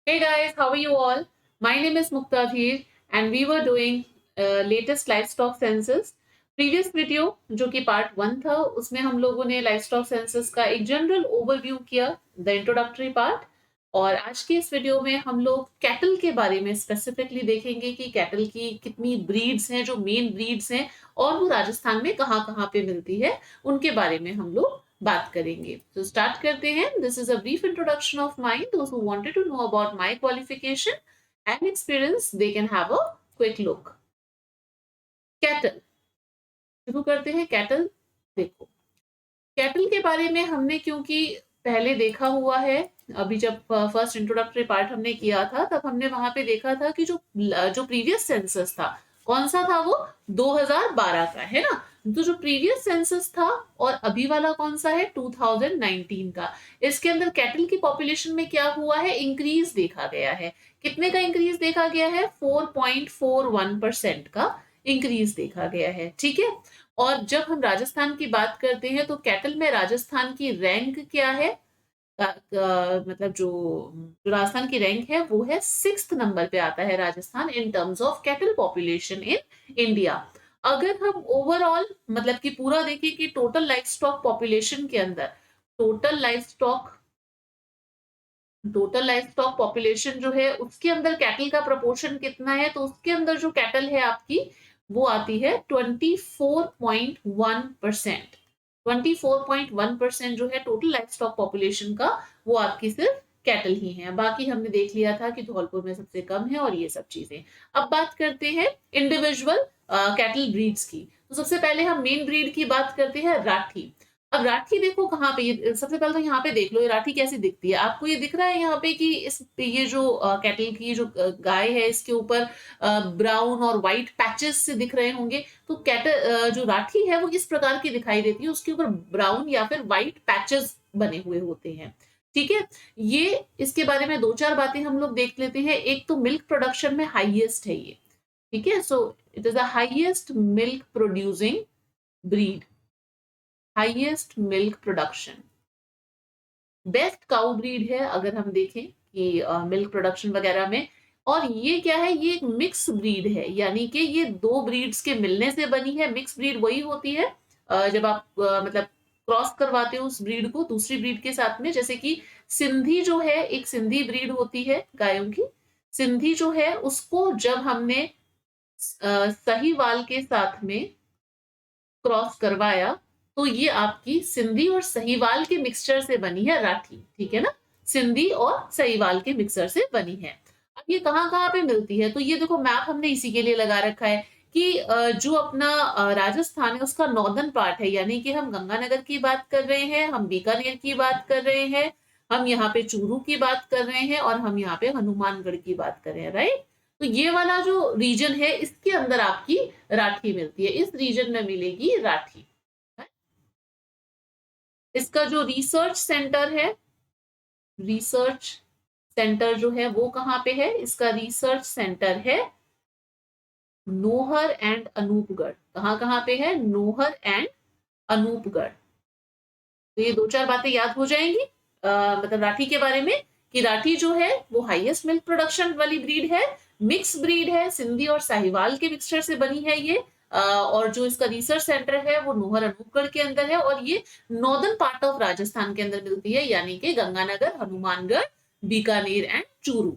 Hey guys, how are you all? My name is Muktadhir and we were doing latest livestock census. Previous video जो कि part 1 था उसमें हम लोगों ने लाइवस्टॉक सेंसस का एक जनरल ओवरव्यू किया, द इंट्रोडक्टरी पार्ट। और आज के इस वीडियो में हम लोग कैटल के बारे में स्पेसिफिकली देखेंगे कि कैटल की कितनी ब्रीड्स हैं, जो मेन ब्रीड्स हैं और वो राजस्थान में कहाँ कहाँ पे मिलती है, उनके बारे में हम लोग बात करेंगे। तो स्टार्ट करते हैं। This is a brief introduction of mine. Those who wanted to know about my qualification and experience they can have a quick look. Cattle, शुरू करते हैं। कैटल, देखो कैटल के बारे में हमने क्योंकि पहले देखा हुआ है, अभी जब फर्स्ट इंट्रोडक्टरी पार्ट हमने किया था तब हमने वहां पे देखा था कि जो प्रीवियस सेंसस था कौन सा था, वो 2012 का है ना। तो जो प्रीवियस सेंसस था और अभी वाला कौन सा है, 2019 का। इसके अंदर कैटल की पॉपुलेशन में क्या हुआ है, इंक्रीज देखा गया है। कितने का इंक्रीज देखा गया है, 4.41% का इंक्रीज देखा गया है। ठीक है। और जब हम राजस्थान की बात करते हैं तो कैटल में राजस्थान की रैंक क्या है, मतलब जो राजस्थान की रैंक है वो है 6th नंबर पे आता है Rajasthan in terms of cattle population in India. अगर हम ओवरऑल मतलब कि पूरा देखें कि टोटल लाइफ स्टॉक पॉपुलेशन के अंदर total life stock total life stock population जो है उसके अंदर कैटल का प्रपोर्शन कितना है, तो उसके अंदर जो कैटल है आपकी वो आती है 24.1%। 24.1% जो है टोटल लाइफ स्टॉक पॉपुलेशन का, वो आपकी सिर्फ कैटल ही है। बाकी हमने देख लिया था कि धौलपुर में सबसे कम है और ये सब चीजें। अब बात करते हैं इंडिविजुअल कैटल ब्रीड्स की। तो सबसे पहले हम मेन ब्रीड की बात करते हैं, राठी। अब राठी देखो कहाँ पे, ये सबसे पहले तो यहाँ पे देख लो ये राठी कैसी दिखती है। आपको ये दिख रहा है यहाँ पे कि ये जो कैटल की जो गाय है इसके ऊपर ब्राउन और व्हाइट पैचेस से दिख रहे होंगे। तो कैटल जो राठी है वो इस प्रकार की दिखाई देती है, उसके ऊपर ब्राउन या फिर व्हाइट पैचेस बने हुए होते हैं। ठीक है। ये इसके बारे में दो चार बातें हम लोग देख लेते हैं। एक तो मिल्क प्रोडक्शन में हाईएस्ट है ये। ठीक है। So it is the highest milk producing breed, highest milk production. Best cow breed है अगर हम देखें कि मिल्क प्रोडक्शन वगैरह में। और ये क्या है, ये एक मिक्स ब्रीड है, यानी कि ये दो ब्रीड्स के मिलने से बनी है। मिक्स ब्रीड वही होती है जब आप मतलब क्रॉस करवाते हो उस ब्रीड को दूसरी ब्रीड के साथ में। जैसे कि सिंधी जो है, एक सिंधी ब्रीड होती है गायों की। सिंधी जो है उसको जब हमने सहीवाल के साथ में क्रॉस करवाया तो ये आपकी सिंधी और सहीवाल के मिक्सचर से बनी है राठी। ठीक है ना, सिंधी और सहीवाल के मिक्सचर से बनी है। अब ये कहाँ कहाँ पे मिलती है, तो ये देखो मैप हमने इसी के लिए लगा रखा है कि जो अपना राजस्थान है उसका नॉर्दर्न पार्ट है, यानी कि हम गंगानगर की बात कर रहे हैं, हम बीकानेर की बात कर रहे हैं, हम यहाँ पे चूरू की बात कर रहे हैं और हम यहाँ पे हनुमानगढ़ की बात कर रहे हैं, राइट। तो ये वाला जो रीजन है इसके अंदर आपकी राठी मिलती है, इस रीजन में मिलेगी राठी। इसका जो रिसर्च सेंटर है, रिसर्च सेंटर जो है वो कहाँ पे है, इसका रिसर्च सेंटर है नोहर एंड अनूपगढ़। कहाँ कहाँ पे है, नोहर एंड अनूपगढ़। तो ये दो चार बातें याद हो जाएंगी मतलब राठी के बारे में, कि राठी जो है वो हाईएस्ट मिल्क प्रोडक्शन वाली ब्रीड है, मिक्स ब्रीड है, सिंधी और साहिवाल के मिक्सचर से बनी है ये। और जो इसका रिसर्च सेंटर है वो नोहर अनूपगढ़ के अंदर है और ये नॉर्दर्न पार्ट ऑफ राजस्थान के अंदर मिलती है, यानी कि Ganganagar, Hanumangarh, Bikaner and Churu.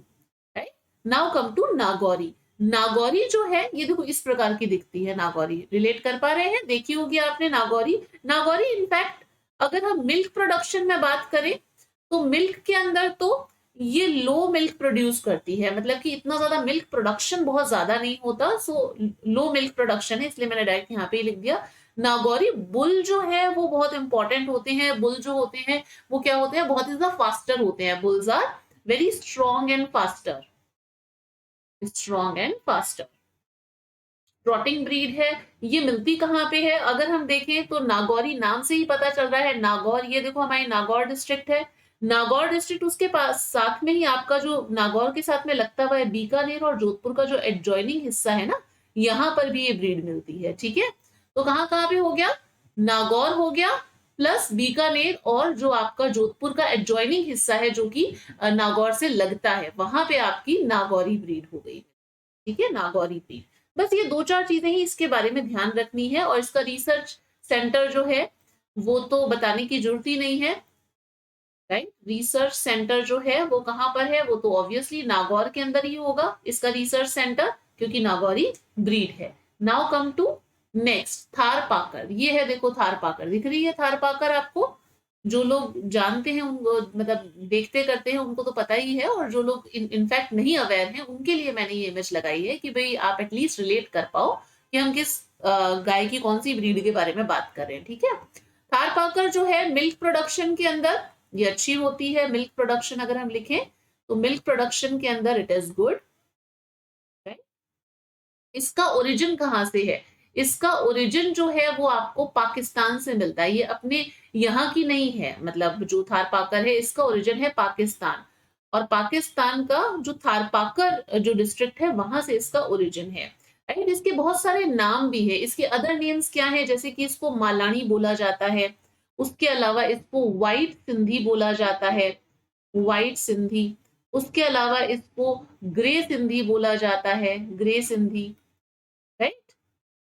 Right. Now come to Nagori. Nagori जो है ये देखो इस प्रकार की दिखती है। नागौरी रिलेट कर पा रहे हैं, देखी होगी आपने नागौरी। नागौरी इनफैक्ट अगर हम मिल्क प्रोडक्शन में बात करें तो मिल्क के अंदर तो ये लो मिल्क प्रोड्यूस करती है, मतलब कि इतना ज्यादा मिल्क प्रोडक्शन बहुत ज्यादा नहीं होता। सो लो मिल्क प्रोडक्शन है, इसलिए मैंने डायरेक्ट यहाँ पे ही लिख दिया। नागौरी बुल जो है वो बहुत इंपॉर्टेंट होते हैं। बुल जो होते हैं वो क्या होते हैं, बहुत ही ज्यादा फास्टर होते हैं। Bulls are very strong and faster, strong and faster. Trotting breed है। ये मिलती कहाँ पे है, अगर हम देखें तो नागौरी नाम से ही पता चल रहा है। नागौर, ये देखो हमारी नागौर डिस्ट्रिक्ट है। नागौर डिस्ट्रिक्ट उसके पास साथ में ही आपका जो नागौर के साथ में लगता हुआ है बीकानेर और जोधपुर का जो एडजॉइनिंग हिस्सा है ना, यहाँ पर भी ये ब्रीड मिलती है। ठीक है। तो कहाँ कहाँ पे हो गया, नागौर हो गया, प्लस बीकानेर और जो आपका जोधपुर का एडजॉइनिंग हिस्सा है जो कि नागौर से लगता है, वहां पे आपकी नागौरी ब्रीड हो गई। ठीक है, नागौरी ब्रीड। बस ये 2-4 चीजें ही इसके बारे में ध्यान रखनी है, और इसका रिसर्च सेंटर जो है वो तो बताने की जरूरत ही नहीं है, राइट। रिसर्च सेंटर जो है वो कहाँ पर है, वो तो ऑब्वियसली नागौर के अंदर ही होगा इसका रिसर्च सेंटर, क्योंकि नागौरी ब्रीड है। Now come to next, Tharparkar. ये है, देखो थार पाकर दिख रही है, थार पाकर आपको। जो लोग जानते हैं उनको, मतलब देखते करते हैं, उनको तो पता ही है, और जो लोग इनफैक्ट नहीं अवेयर हैं उनके लिए मैंने ये इमेज लगाई है कि भाई आप एटलीस्ट रिलेट कर पाओ कि हम किस गाय की कौन सी ब्रीड के बारे में बात कर रहे हैं। ठीक है, थार पाकर जो है मिल्क प्रोडक्शन के अंदर ये अच्छी होती है। मिल्क प्रोडक्शन अगर हम लिखें तो मिल्क प्रोडक्शन के अंदर इट इज गुड। इसका ओरिजिन कहाँ से है? इसका ओरिजिन जो है वो आपको पाकिस्तान से मिलता है, ये अपने यहाँ की नहीं है। मतलब जो थारपाकर है इसका ओरिजिन है पाकिस्तान, और पाकिस्तान का जो थारपाकर जो डिस्ट्रिक्ट है वहां से इसका ओरिजिन है। राइट, इसके बहुत सारे नाम भी है। इसके अदर नेम्स क्या है, जैसे कि इसको मालानी बोला जाता है, उसके अलावा इसको व्हाइट सिंधी बोला जाता है, व्हाइट सिंधी। उसके अलावा इसको ग्रे सिंधी बोला जाता है, ग्रे सिंधी। राइट,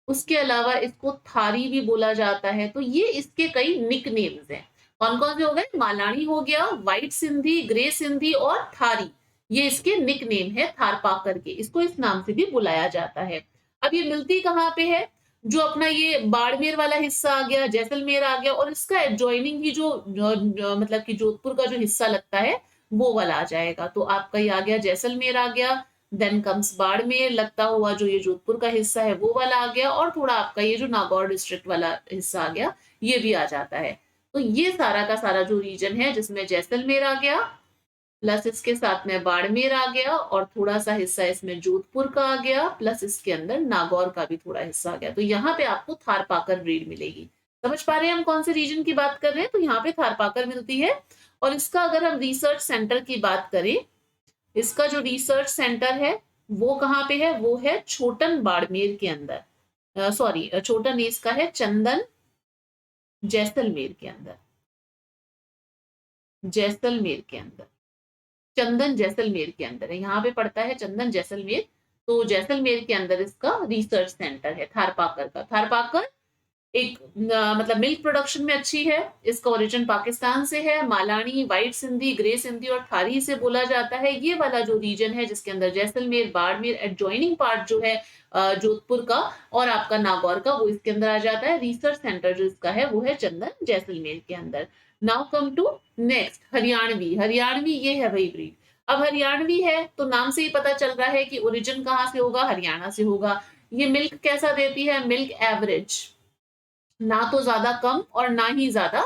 उसके अलावा इसको थारी भी बोला जाता है। तो ये इसके कई निक नेम्स हैं। कौन कौन से हो गए? मालानी हो गया, व्हाइट सिंधी, ग्रे सिंधी और थारी। ये इसके निक नेम है थारपाकर के, इसको इस नाम से भी बुलाया जाता है। अब ये मिलती कहाँ पे है? जो अपना ये बाड़मेर वाला हिस्सा आ गया, जैसलमेर आ गया, और इसका एडजॉइनिंग ही मतलब कि जोधपुर का जो हिस्सा लगता है वो वाला आ जाएगा। तो आपका ये आ गया, जैसलमेर आ गया, देन कम्स बाड़मेर लगता हुआ जो ये जोधपुर का हिस्सा है वो वाला आ गया, और थोड़ा आपका ये जो नागौर डिस्ट्रिक्ट वाला हिस्सा आ गया, ये भी आ जाता है। तो ये सारा का सारा जो रीजन है जिसमें जैसलमेर आ गया, प्लस इसके साथ में बाड़मेर आ गया, और थोड़ा सा हिस्सा इसमें जोधपुर का आ गया, प्लस इसके अंदर नागौर का भी थोड़ा हिस्सा आ गया। तो यहाँ पे आपको थारपाकर ब्रीड मिलेगी। समझ पा रहे हैं हम कौन से रीजन की बात कर रहे हैं? तो यहाँ पे थारपाकर मिलती है। और इसका अगर हम रिसर्च सेंटर की बात करें, इसका जो रिसर्च सेंटर है वो कहाँ पे है? वो है छोटन बाड़मेर के अंदर। सॉरी, छोटन इसका है चंदन जैसलमेर के अंदर, जैसलमेर के अंदर, चंदन जैसलमेर के अंदर है। यहाँ पे पड़ता है चंदन जैसलमेर। तो जैसलमेर के अंदर इसका रिसर्च सेंटर है थारपाकर का। थारपाकर एक मतलब मिल्क प्रोडक्शन में अच्छी है, इसका ओरिजिन पाकिस्तान से है। मालानी, व्हाइट सिंधी, ग्रे सिंधी और थारी से बोला जाता है। ये वाला जो रीजन है जिसके अंदर जैसलमेर, बाड़मेर, एडजॉइनिंग पार्ट जो है जोधपुर का और आपका नागौर का, वो इसके अंदर आ जाता है। रिसर्च सेंटर जो इसका है वो है चंदन जैसलमेर के अंदर। Now come to next, Haryanvi. Haryanvi ये है भाई ब्रीड। अब हरियाणवी है तो नाम से ही पता चल रहा है कि ओरिजिन कहाँ से होगा, हरियाणा से होगा। ये मिल्क कैसा देती है? मिल्क एवरेज, ना तो ज्यादा कम और ना ही ज्यादा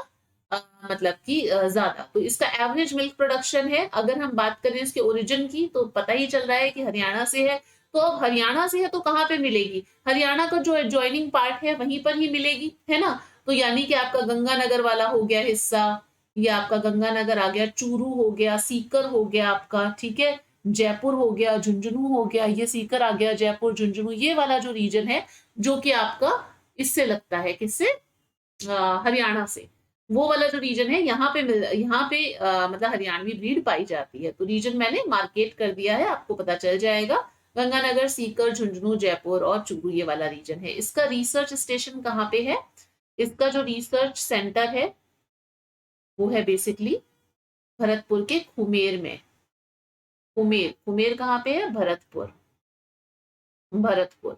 मतलब कि ज्यादा। तो इसका एवरेज मिल्क प्रोडक्शन है। अगर हम बात करें इसके ओरिजिन की तो पता ही चल रहा है कि हरियाणा से है। तो अब हरियाणा से है तो कहाँ पे मिलेगी? हरियाणा का जो एडजॉइनिंग पार्ट है वहीं पर ही मिलेगी, है ना। तो यानी कि आपका गंगानगर वाला हो गया हिस्सा, ये आपका गंगानगर आ गया, चूरू हो गया, सीकर हो गया आपका, ठीक है, जयपुर हो गया, झुंझुनू हो गया, ये सीकर आ गया, जयपुर, झुंझुनू, ये वाला जो रीजन है जो कि आपका इससे लगता है, किससे? हरियाणा से। वो वाला जो रीजन है यहाँ पे मतलब हरियाणवी ब्रीड पाई जाती है। तो रीजन मैंने मार्केट कर दिया है, आपको पता चल जाएगा। गंगानगर, सीकर, झुंझुनू, जयपुर और चूरू, ये वाला रीजन है। इसका रिसर्च स्टेशन कहाँ पे है? इसका जो रिसर्च सेंटर है वो है बेसिकली भरतपुर के खुमेर में। खुमेर, खुमेर कहाँ पे है? भरतपुर, भरतपुर।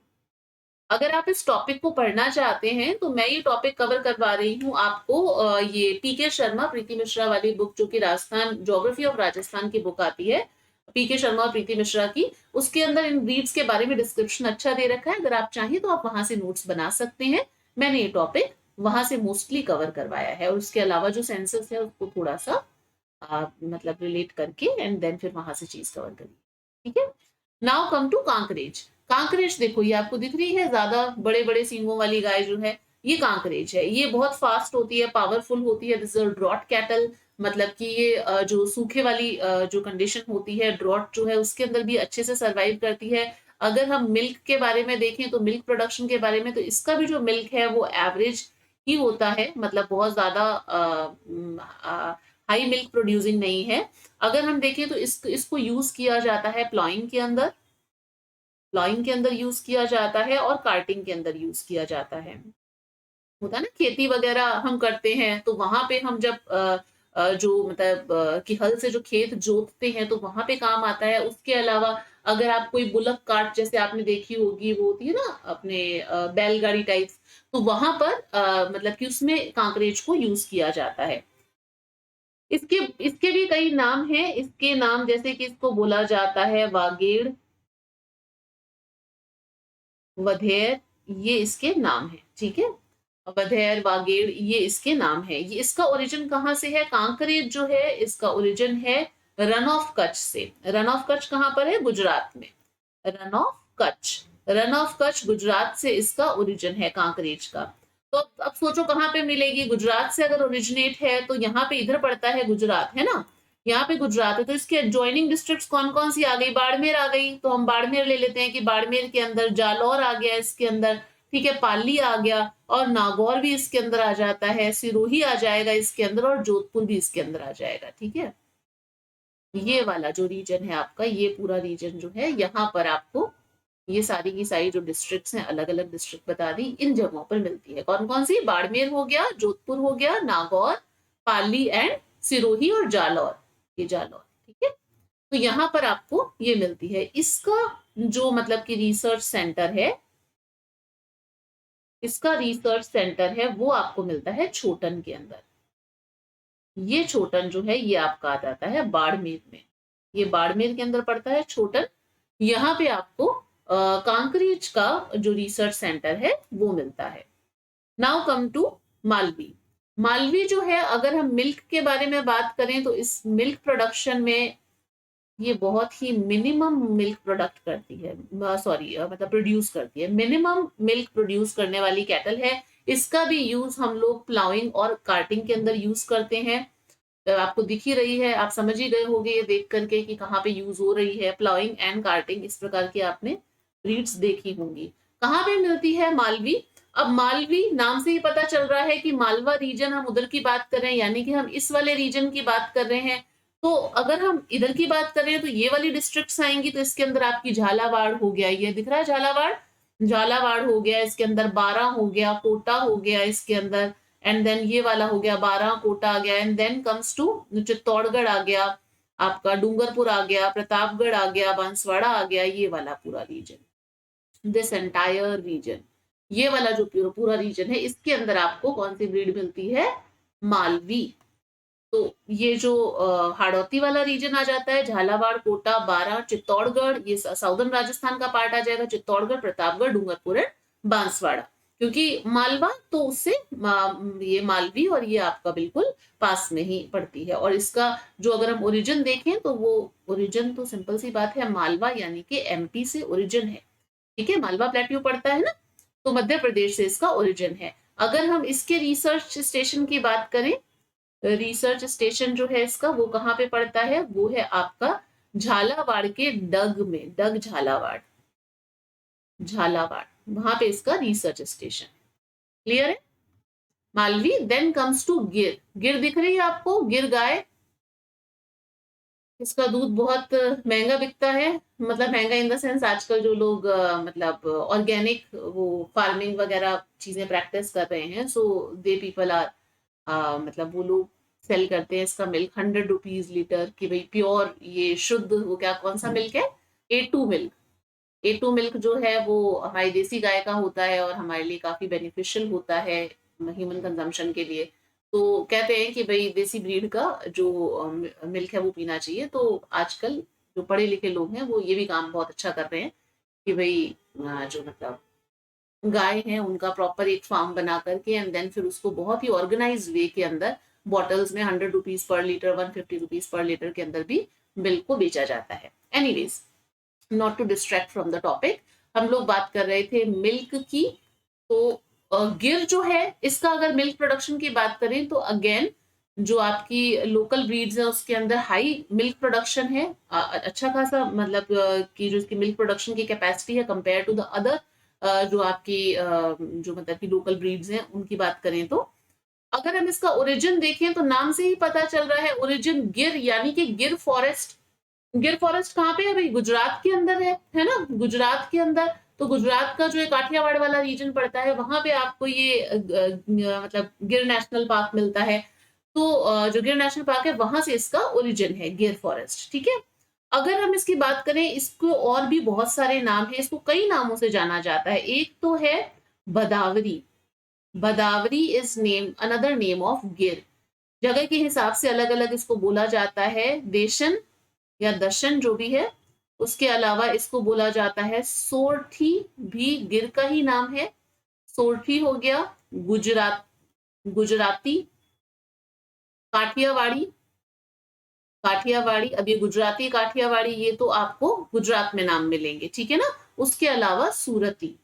अगर आप इस टॉपिक को पढ़ना चाहते हैं तो मैं ये टॉपिक कवर करवा रही हूँ आपको। ये पीके शर्मा, प्रीति मिश्रा वाली बुक, जो कि राजस्थान, ज्योग्राफी ऑफ राजस्थान की बुक आती है, पीके शर्मा और प्रीति मिश्रा की। उसके अंदर इन ब्रीड्स के बारे में डिस्क्रिप्शन अच्छा दे रखा है। अगर आप चाहें तो आप वहां से नोट्स बना सकते हैं। मैंने ये टॉपिक वहां से मोस्टली कवर करवाया है, और उसके अलावा जो सेंसस है उसको थोड़ा सा मतलब रिलेट करके एंड देन फिर वहां से चीज कवर करिए। ठीक है, now come to Kankrej. Kankrej देखो, ये आपको दिख रही है ज्यादा बड़े बड़े सींगों वाली गाय जो है, ये कांकरेज है। ये बहुत फास्ट होती है, पावरफुल होती है। दिस इज ड्रॉट कैटल, मतलब कि ये जो सूखे वाली जो कंडीशन होती है, ड्रॉट जो है उसके अंदर भी अच्छे से सरवाइव करती है। अगर हम मिल्क के बारे में देखें तो मिल्क प्रोडक्शन के बारे में, तो इसका भी जो मिल्क है वो एवरेज ही होता है, मतलब बहुत ज़्यादा हाई मिल्क प्रोड्यूसिंग नहीं है। अगर हम देखें तो इसको यूज़ किया जाता है प्लॉइंग के अंदर यूज़ किया जाता है और कार्टिंग के अंदर यूज़ किया जाता है। होता है ना, खेती वगैरह हम करते हैं तो वहां पे हम जब जो मतलब कि हल से जो खेत जोतते हैं तो वहां पे काम आता है। उसके अलावा अगर आप कोई बुलक कार्ट जैसे आपने देखी होगी, वो होती है ना अपने बैलगाड़ी टाइप्स, तो वहां पर मतलब कि उसमें कांकरेज को यूज किया जाता है। इसके इसके भी कई नाम हैं। इसके नाम जैसे कि इसको बोला जाता है वागेड़, वधेर, ये इसके नाम है, ठीक है। वधेर, वागेड़, ये इसके नाम है। ये इसका ओरिजिन कहाँ से है? कांकरेज जो है इसका ओरिजिन है रन ऑफ कच्छ से। रन ऑफ कच्छ कहाँ पर है? गुजरात में। Run of Kutch, run of Kutch Gujarat से इसका ओरिजिन है कांकरेज का। तो अब सोचो कहाँ पे मिलेगी? गुजरात से अगर ओरिजिनेट है तो यहाँ पे इधर पड़ता है गुजरात, है ना, यहाँ पे गुजरात है। तो इसके एडजॉइनिंग डिस्ट्रिक्ट्स कौन कौन सी आ गई? बाड़मेर आ गई, तो हम बाड़मेर ले लेते हैं कि बाड़मेर के अंदर जालौर आ गया इसके अंदर, ठीक है, पाली आ गया, और नागौर भी इसके अंदर आ जाता है, सिरोही आ जाएगा इसके अंदर, और जोधपुर भी इसके अंदर आ जाएगा, ठीक है। ये वाला जो रीजन है आपका, ये पूरा रीजन जो है, यहाँ पर आपको ये सारी की सारी जो डिस्ट्रिक्ट्स हैं, अलग अलग डिस्ट्रिक्ट बता दी, इन जगहों पर मिलती है। कौन कौन सी? बाड़मेर हो गया, जोधपुर हो गया, नागौर, पाली एंड सिरोही, और जालौर, ये जालौर, ठीक है। तो यहाँ पर आपको ये मिलती है। इसका जो मतलब कि रिसर्च सेंटर है, इसका रिसर्च सेंटर है वो आपको मिलता है छोटन के अंदर। ये छोटन जो है ये आपका आ जाता है बाड़मेर में। ये बाड़मेर के अंदर पड़ता है छोटन। यहाँ पे आपको कांकरेज का जो रिसर्च सेंटर है वो मिलता है। Now come to Malvi. Malvi जो है, अगर हम मिल्क के बारे में बात करें तो इस मिल्क प्रोडक्शन में ये बहुत ही मिनिमम मिल्क प्रोडक्ट करती है, सॉरी मतलब प्रोड्यूस करती है। मिनिमम मिल्क प्रोड्यूस करने वाली कैटल है। इसका भी यूज हम लोग प्लाउइंग और कार्टिंग के अंदर यूज करते हैं। आपको दिख ही रही है, आप समझ ही गए होंगे ये देख करके कि कहाँ पे यूज हो रही है। प्लाउइंग एंड कार्टिंग, इस प्रकार की आपने ब्रीड्स देखी होंगी। कहाँ पे मिलती है? मालवी। अब मालवी नाम से ही पता चल रहा है कि मालवा रीजन, हम उधर की बात कर रहे हैं, यानी कि हम इस वाले रीजन की बात कर रहे हैं। तो अगर हम इधर की बात करें तो ये वाली डिस्ट्रिक्ट्स आएंगी, तो इसके अंदर आपकी झालावाड़ हो गया, ये दिख रहा है झालावाड़, झालावाड़ हो गया, इसके अंदर बारां हो गया, कोटा हो गया इसके अंदर, एंड देन ये वाला हो गया, बारां, कोटा आ गया, and then comes to Chittorgarh आ गया, आपका डूंगरपुर आ गया, प्रतापगढ़ आ गया, बांसवाड़ा आ गया, ये वाला पूरा रीजन, दिस एंटायर रीजन, ये वाला जो पूरा रीजन है, इसके अंदर आपको कौन सी ब्रीड मिलती है? मालवी। तो ये जो हाड़ौती वाला रीजन आ जाता है, झालावाड़, कोटा, बारां, चित्तौड़गढ़, ये साउदर्न राजस्थान का पार्ट आ जाएगा, चित्तौड़गढ़, प्रतापगढ़, डूंगरपुर एंड बांसवाड़ा। क्योंकि मालवा तो उससे ये मालवी और ये आपका बिल्कुल पास में ही पड़ती है। और इसका जो अगर हम ओरिजिन देखें तो वो ओरिजिन तो सिंपल सी बात है, मालवा यानी कि एमपी से ओरिजिन है, ठीक है। मालवा प्लेट्यू पड़ता है ना, तो मध्य प्रदेश से इसका ओरिजिन है। अगर हम इसके रिसर्च स्टेशन की बात करें, रिसर्च स्टेशन जो है इसका वो कहाँ पे पड़ता है? वो है आपका झालावाड़ के डग में, डग झालावाड़, झालावाड़, वहां पे इसका रिसर्च स्टेशन। क्लियर है? मालवी। देन कम्स टू गिर। गिर दिख रही है आपको? गिर गाय, इसका दूध बहुत महंगा बिकता है। मतलब महंगा इन द सेंस, आजकल जो लोग मतलब ऑर्गेनिक वो फार्मिंग वगैरह चीजें प्रैक्टिस कर रहे हैं, सो दे पीपल आर मतलब वो लोग सेल करते हैं इसका मिल्क 100 रुपीज लीटर, कि भाई प्योर ये शुद्ध, वो क्या कौन सा मिल्क है? A2 milk. A2 मिल्क जो है वो हमारी देसी गाय का होता है और हमारे लिए काफी बेनिफिशियल होता है ह्यूमन कंजम्पशन के लिए। तो कहते हैं कि भाई देसी ब्रीड का जो मिल्क है वो पीना चाहिए। तो आजकल जो पढ़े लिखे लोग हैं वो ये भी काम बहुत अच्छा कर रहे हैं कि भाई जो मतलब गाय है उनका प्रॉपर एक फार्म बना करके, एंड देन फिर उसको बहुत ही ऑर्गेनाइज वे के अंदर बॉटल्स में 100 rupees per litre, 150 rupees per litre के अंदर भी मिल्क को बेचा जाता है। Anyways, not to distract from the topic, हम लोग बात कर रहे थे मिल्क की। तो गिर जो है, इसका अगर मिल्क प्रोडक्शन की बात करें तो अगेन जो आपकी लोकल ब्रीड्स है उसके अंदर हाई मिल्क प्रोडक्शन है, अच्छा खासा, मतलब कि जो इसकी मिल्क प्रोडक्शन की कैपेसिटी है कंपेयर टू द अदर जो आपकी जो मतलब कि लोकल ब्रीड्स हैं उनकी बात करें तो। अगर हम इसका ओरिजिन देखें तो नाम से ही पता चल रहा है, ओरिजिन गिर यानी कि गिर फॉरेस्ट। गिर फॉरेस्ट कहाँ पे है भाई? गुजरात के अंदर है ना? गुजरात के अंदर। तो गुजरात का जो एक काठियावाड़ वाला रीजन पड़ता है वहां पे आपको ये मतलब गिर नेशनल पार्क मिलता है। तो जो गिर नेशनल पार्क है वहां से इसका ओरिजिन है, गिर फॉरेस्ट। ठीक है। अगर हम इसकी बात करें, इसको और भी बहुत सारे नाम है, इसको कई नामों से जाना जाता है। एक तो है Badawari. Badawari is name another name of Gir. जगह के हिसाब से अलग अलग इसको बोला जाता है। देशन या दर्शन जो भी है। उसके अलावा इसको बोला जाता है सोरठी, भी गिर का ही नाम है। सोरठी हो गया। गुजरात गुजराती। काठियावाड़ी। काठियावाड़ी, अब ये गुजराती काठियावाड़ी ये तो आपको गुजरात में नाम मिलेंगे, ठीक है ना। उसके अलावा सूरती,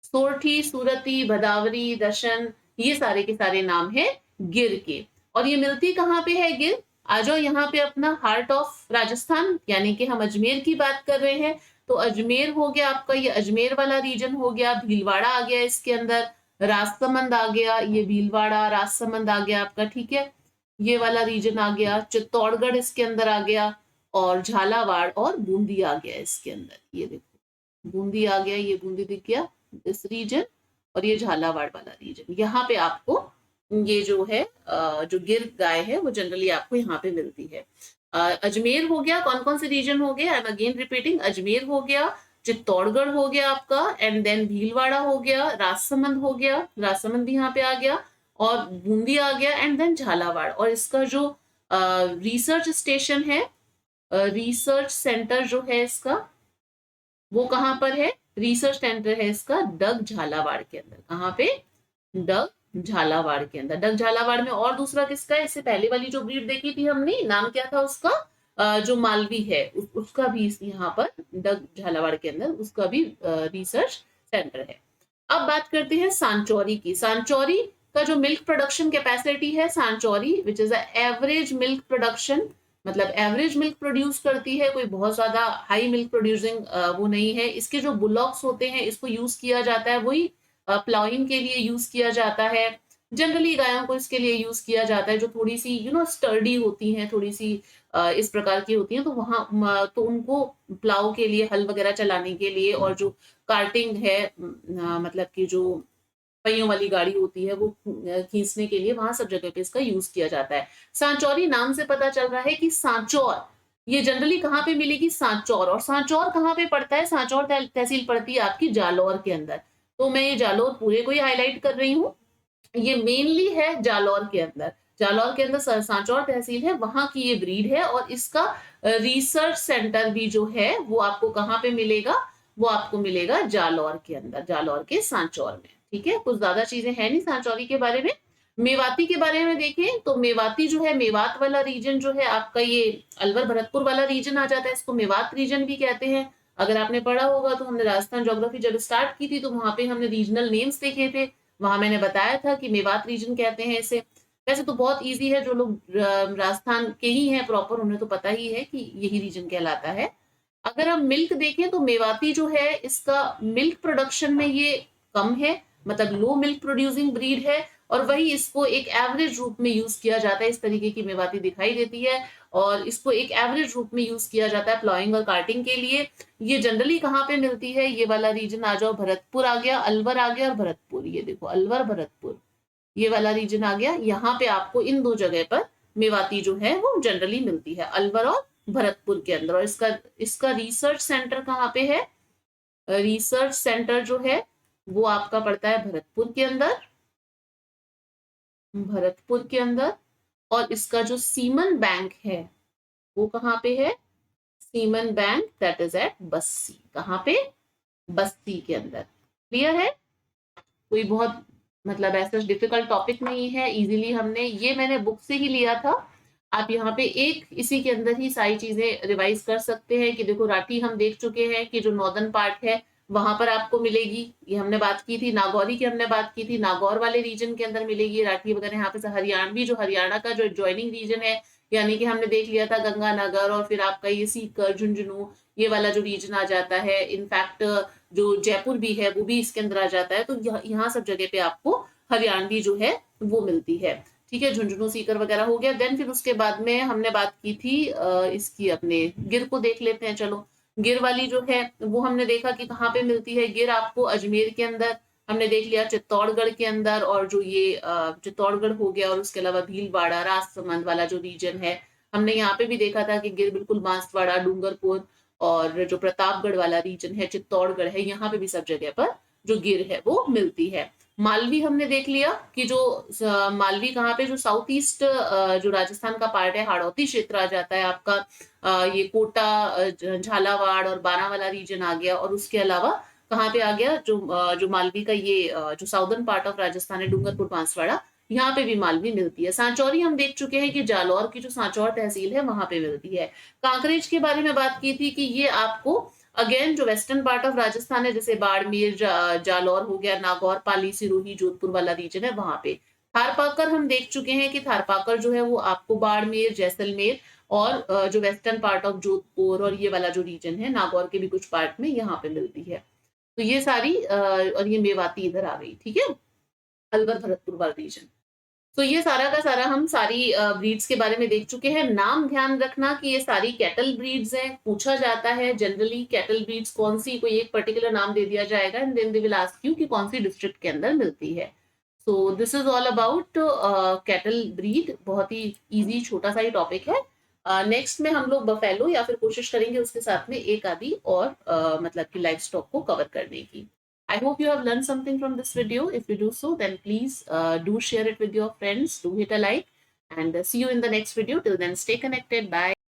सोरठी, सूरती, भदावरी, दर्शन, ये सारे के सारे नाम है गिर के। और ये मिलती कहाँ पे है गिर? आ जाओ यहाँ पे, अपना हार्ट ऑफ राजस्थान, यानी कि हम अजमेर की बात कर रहे हैं। तो अजमेर हो गया आपका, ये अजमेर वाला रीजन हो गया। भीलवाड़ा आ गया इसके अंदर। राजसमंद आ गया, ये भीलवाड़ा राजसमंद आ गया आपका, ठीक है। ये वाला रीजन आ गया। चित्तौड़गढ़ इसके अंदर आ गया। और झालावाड़ और बूंदी आ गया इसके अंदर। ये देखो बूंदी आ गया, ये बूंदी दिख गया इस रीजन। और ये झालावाड़ वाला रीजन, यहाँ पे आपको ये जो है जो गिर गाय है वो जनरली आपको यहाँ पे मिलती है। अजमेर हो गया। कौन कौन से रीजन हो गया? I am again repeating. Ajmer हो गया, चित्तौड़गढ़ हो गया आपका, एंड देन भीलवाड़ा हो गया, राजसमंद हो गया, राजसमंद भी यहाँ पे आ गया, और बूंदी आ गया, एंड देन झालावाड़। और इसका जो रिसर्च स्टेशन है, रिसर्च सेंटर जो है इसका, वो कहाँ पर है? रिसर्च सेंटर है इसका डग झालावाड़ के अंदर। कहाँ पे? डग झालावाड़ के अंदर। डग झालावाड़ में और दूसरा किसका है? इससे पहले वाली जो ब्रीड देखी थी हमने, नाम क्या था उसका? जो मालवी है उसका भी यहाँ पर डग झालावाड़ के अंदर उसका भी रिसर्च सेंटर है। अब बात करते हैं सांचौरी की। सांचौरी का जो मिल्क प्रोडक्शन कैपेसिटी है, Sanchori which is average milk production, मतलब एवरेज मिल्क प्रोड्यूस करती है, कोई बहुत ज्यादा हाई मिल्क प्रोड्यूसिंग वो नहीं है। इसके जो बुलॉक्स होते हैं इसको यूज किया जाता है, वही प्लाउइंग के लिए यूज किया जाता है। जनरली गायों को इसके लिए यूज किया जाता है जो थोड़ी सी स्टर्डी होती हैं, थोड़ी सी इस प्रकार की होती हैं, तो वहां तो उनको प्लाउ के लिए, हल वगैरह चलाने के लिए, और जो कार्टिंग है मतलब कि जो पहियों वाली गाड़ी होती है वो खींचने के लिए, वहां सब जगह पे इसका यूज किया जाता है। सांचौरी नाम से पता चल रहा है कि सांचौर ये जनरली कहाँ पे मिलेगी? सांचौर। और सांचौर कहाँ पे पड़ता है? सांचौर तहसील पड़ती है आपकी जालौर के अंदर। तो मैं ये जालौर पूरे को ही हाईलाइट कर रही हूँ। ये मेनली है जालौर के अंदर। जालौर के अंदर सांचौर तहसील है, वहां की ये ब्रीड है। और इसका रिसर्च सेंटर भी जो है वो आपको कहाँ पे मिलेगा? वो आपको मिलेगा जालौर के अंदर, जालौर के सांचौर में। ठीक है, कुछ ज्यादा चीजें है नहीं सांचौरी के बारे में। मेवाती के बारे में देखें तो मेवाती जो है, मेवात वाला रीजन जो है आपका, ये अलवर भरतपुर वाला रीजन आ जाता है। इसको मेवात रीजन भी कहते हैं। अगर आपने पढ़ा होगा तो हमने राजस्थान ज्योग्राफी जब स्टार्ट की थी तो वहां पे हमने रीजनल नेम्स देखे थे। वहां मैंने बताया था कि मेवात रीजन कहते हैं इसे। वैसे तो बहुत इजी है, जो लोग राजस्थान के ही हैं प्रॉपर उन्हें तो पता ही है कि यही रीजन कहलाता है। अगर हम मिल्क देखें तो मेवाती जो है इसका मिल्क प्रोडक्शन में ये कम है, मतलब लो मिल्क प्रोड्यूसिंग ब्रीड है। और वही इसको एक एवरेज रूप में यूज किया जाता है। इस तरीके की मेवाती दिखाई देती है और इसको एक एवरेज रूप में यूज किया जाता है प्लॉइंग और कार्टिंग के लिए। ये जनरली कहाँ पे मिलती है? ये वाला रीजन आ जाओ, भरतपुर आ गया, अलवर आ गया और भरतपुर। ये देखो अलवर भरतपुर, ये वाला रीजन आ गया। यहाँ पे आपको इन दो जगह पर मेवाती जो है वो जनरली मिलती है, अलवर और भरतपुर के अंदर। और इसका इसका रिसर्च सेंटर कहाँ पे है? रिसर्च सेंटर जो है वो आपका पड़ता है भरतपुर के अंदर, भरतपुर के अंदर। और इसका जो सीमन बैंक है वो कहाँ पे है? Semen bank that is at Bassi. कहाँ पे? बस्ती के अंदर। क्लियर है? कोई बहुत मतलब ऐसा डिफिकल्ट टॉपिक नहीं है, इजीली हमने, ये मैंने बुक से ही लिया था। आप यहाँ पे एक इसी के अंदर ही सारी चीजें रिवाइज कर सकते हैं कि देखो राठी हम देख चुके हैं कि जो नॉर्दर्न पार्ट है वहां पर आपको मिलेगी, ये हमने बात की थी। नागौरी की हमने बात की थी, नागौर वाले रीजन के अंदर मिलेगी राठी वगैरह। यहाँ पे से हरियाणवी, जो हरियाणा का जो ज्वाइनिंग रीजन है यानी कि हमने देख लिया था गंगानगर और फिर आपका ये सीकर, झुंझुनू, ये वाला जो रीजन आ जाता है। इनफैक्ट जो जयपुर भी है वो भी इसके अंदर आ जाता है। तो यहाँ सब जगह पे आपको हरियाणवी जो है वो मिलती है। ठीक है, झुंझुनू, सीकर वगैरह हो गया। देन फिर उसके बाद में हमने बात की थी इसकी, अपने गिर को देख लेते हैं। चलो, गिर वाली जो है वो हमने देखा कि कहाँ पे मिलती है। गिर आपको अजमेर के अंदर हमने देख लिया, चित्तौड़गढ़ के अंदर, और जो ये चित्तौड़गढ़ हो गया, और उसके अलावा भीलवाड़ा, राजसमंद वाला जो रीजन है, हमने यहाँ पे भी देखा था कि गिर बिल्कुल बांसवाड़ा, डूंगरपुर, और जो प्रतापगढ़ वाला रीजन है, चित्तौड़गढ़ है, यहाँ पे भी सब जगह पर जो गिर है वो मिलती है। मालवी हमने देख लिया कि जो मालवी कहाँ पे, जो साउथ ईस्ट जो राजस्थान का पार्ट है, हाड़ौती क्षेत्र आ जाता है आपका। ये कोटा, झालावाड़ और बारां रीजन आ गया। और उसके अलावा कहाँ पे आ गया, जो मालवी का ये जो साउदर्न पार्ट ऑफ राजस्थान है, डूंगरपुर, बांसवाड़ा, यहाँ पे भी मालवी मिलती है। सांचौरी हम देख चुके हैं कि जालौर की जो सांचौर तहसील है वहां पे मिलती है। कांकरेज के बारे में बात की थी कि ये आपको अगेन जो वेस्टर्न पार्ट ऑफ राजस्थान है, जैसे बाड़मेर, जालौर हो गया, नागौर, पाली, सिरोही, जोधपुर वाला रीजन है, वहां पे। थारपाकर हम देख चुके हैं कि थारपाकर जो है वो आपको बाड़मेर, जैसलमेर, और जो वेस्टर्न पार्ट ऑफ जोधपुर और ये वाला जो रीजन है, नागौर के भी कुछ पार्ट में यहाँ पे मिलती है। तो ये सारी और ये मेवाती इधर आ गई। ठीक है, अलवर, भरतपुर वाला रीजन। तो ये सारा का सारा हम सारी ब्रीड्स के बारे में देख चुके हैं। नाम ध्यान रखना कि ये सारी कैटल ब्रीड्स हैं। पूछा जाता है जनरली कैटल ब्रीड्स कौन सी, कोई एक पर्टिकुलर नाम दे दिया जाएगा and then they will ask you कि कौन सी डिस्ट्रिक्ट के अंदर मिलती है। So this is all about cattle breed. बहुत ही इजी छोटा सा ही टॉपिक है। नेक्स्ट में हम लोग बफेलो या फिर कोशिश करेंगे उसके साथ में एक आधी और मतलब कि लाइफ स्टॉक को कवर करने की। I hope you have learned something from this video. If you do so, then please do share it with your friends. Do hit a like and see you in the next video. Till then, stay connected. Bye.